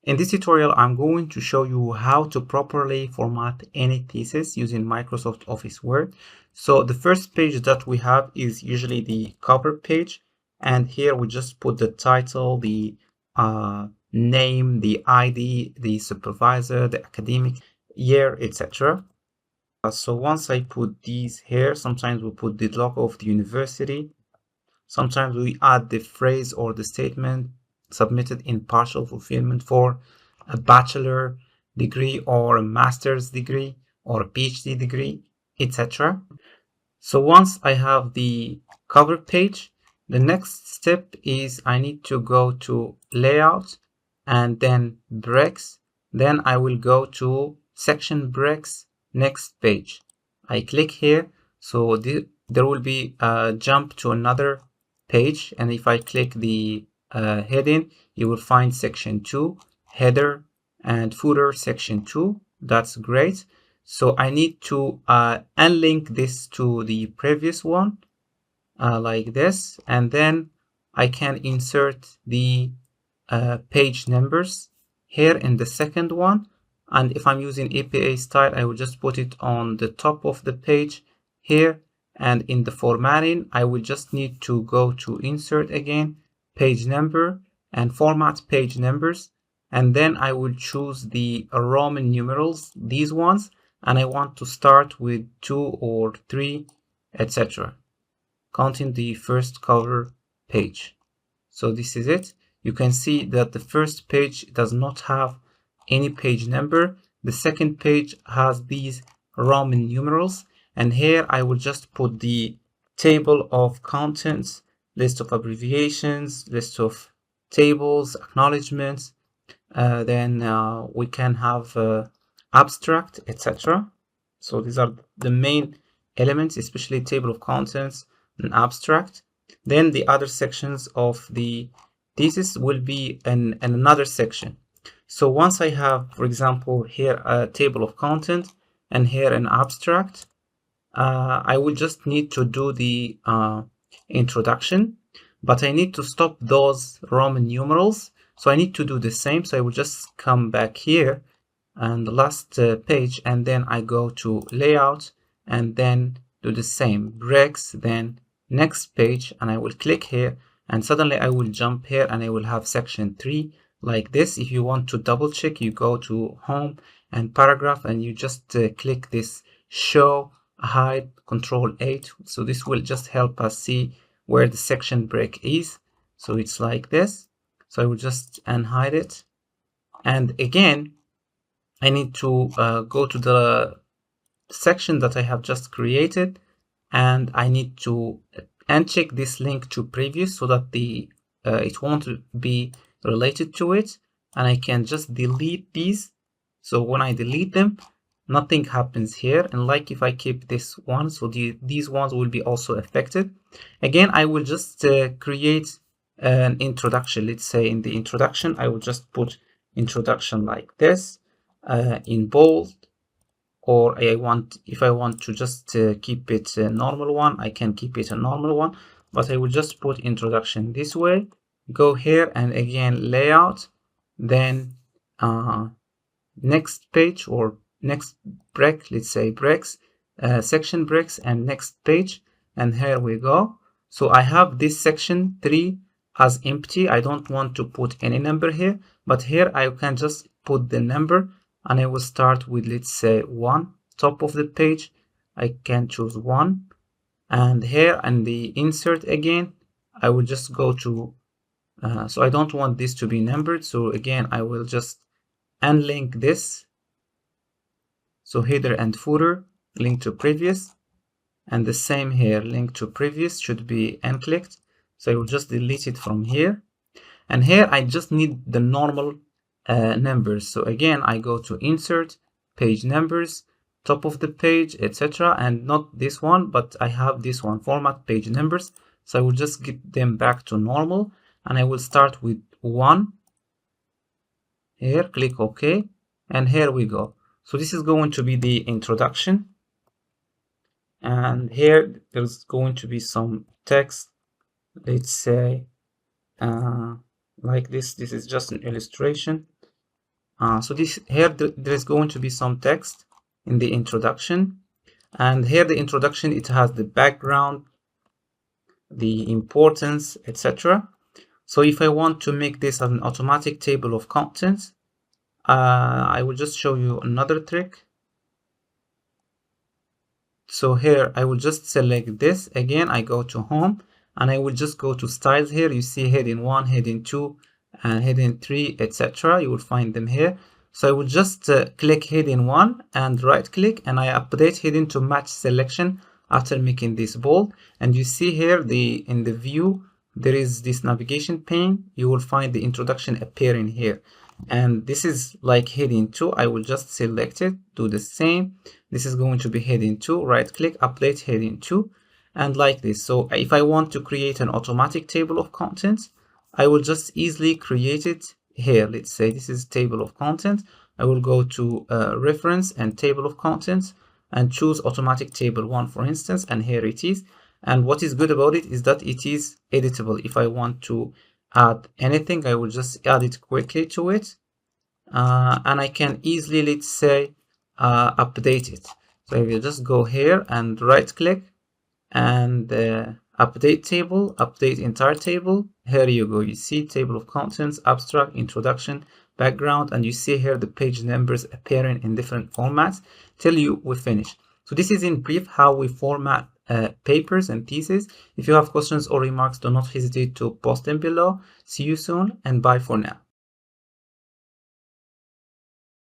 In this tutorial, I'm going to show you how to properly format any thesis using Microsoft Office Word. So the first page that we have is usually the cover page. And here we just put the title, the name, the ID, the supervisor, the academic year, etc. So once I put these here, sometimes we put the logo of the university. Sometimes we add the phrase or the statement submitted in partial fulfillment for a bachelor degree or a master's degree or a PhD degree, etc. So once I have the cover page, the next step is I need to go to layout and then breaks. Then I will go to section breaks, next page. I click here. So there will be a jump to another page. And if I click the heading, you will find section 2, header and footer section 2. That's great. So I need to unlink this to the previous one like this, and then I can insert the page numbers here in the second one. And if I'm using APA style, I will just put it on the top of the page here. And in the formatting, I will just need to go to insert again, page number and format page numbers. And then I will choose the Roman numerals, these ones. And I want to start with 2 or 3, etc. Counting the first cover page. So this is it. You can see that the first page does not have any page number. The second page has these Roman numerals. And here I will just put the table of contents, list of abbreviations, list of tables, acknowledgements. Then we can have abstract, etc. So these are the main elements, especially table of contents and abstract. Then the other sections of the thesis will be in another section. So once I have, for example, here a table of content and here an abstract, I will just need to do the introduction, but I need to stop those Roman numerals. So I need to do the same. So I will just come back here and the last page, and then I go to layout and then do the same, breaks, then next page, and I will click here and suddenly I will jump here and I will have section 3 like this. If you want to double check, you go to home and paragraph and you just click this show hide control 8. So this will just help us see where the section break is. So it's like this. So I will just unhide it. And again, I need to go to the section that I have just created, and I need to uncheck this link to previous so that the it won't be related to it, and I can just delete these. So when I delete them, nothing happens here. And like if I keep this one, so these ones will be also affected. Again, I will just create an introduction. Let's say in the introduction, I will just put introduction like this in bold. Or if I want to just keep it a normal one, I can keep it a normal one, but I will just put introduction this way, go here and again layout, then next page or next break, let's say breaks, section breaks and next page, and here we go. So I have this section 3 as empty. I don't want to put any number here, but here I can just put the number. And I will start with, let's say 1, top of the page. I can choose 1. And here and the insert again, I will just go to, so I don't want this to be numbered. So again, I will just unlink this. So header and footer, link to previous. And the same here, link to previous should be unclicked. So I will just delete it from here. And here I just need the normal numbers. So again, I go to insert, page numbers, top of the page, etc. And not this one, but I have this one, format page numbers. So I will just get them back to normal. And I will start with 1. Here, click OK. And here we go. So this is going to be the introduction. And here there's going to be some text. Let's say like this. This is just an illustration. So this here there's going to be some text in the introduction, and here the introduction, it has the background, the importance, etc. So if I want to make this an automatic table of contents, I will just show you another trick. So here I will just select this again. I go to home and I will just go to styles. Here you see heading 1, heading 2, and heading 3, etc. You will find them here. So I will just click heading 1 and right click, and I update heading to match selection after making this bold. And you see here in the view there is this navigation pane. You will find the introduction appearing here, and this is like heading 2. I will just select it, do the same. This is going to be heading 2, right click, update heading 2, and like this. So if I want to create an automatic table of contents, I will just easily create it here. Let's say this is table of contents. I will go to reference and table of contents and choose automatic table 1, for instance, and here it is. And what is good about it is that it is editable. If I want to add anything, I will just add it quickly to it, and I can easily, let's say, update it. So if you just go here and right click and update table, update entire table, here you go. You see table of contents, abstract, introduction, background, and you see here the page numbers appearing in different formats till we finish. So this is in brief how we format papers and theses. If you have questions or remarks, do not hesitate to post them below. See you soon, and bye for now.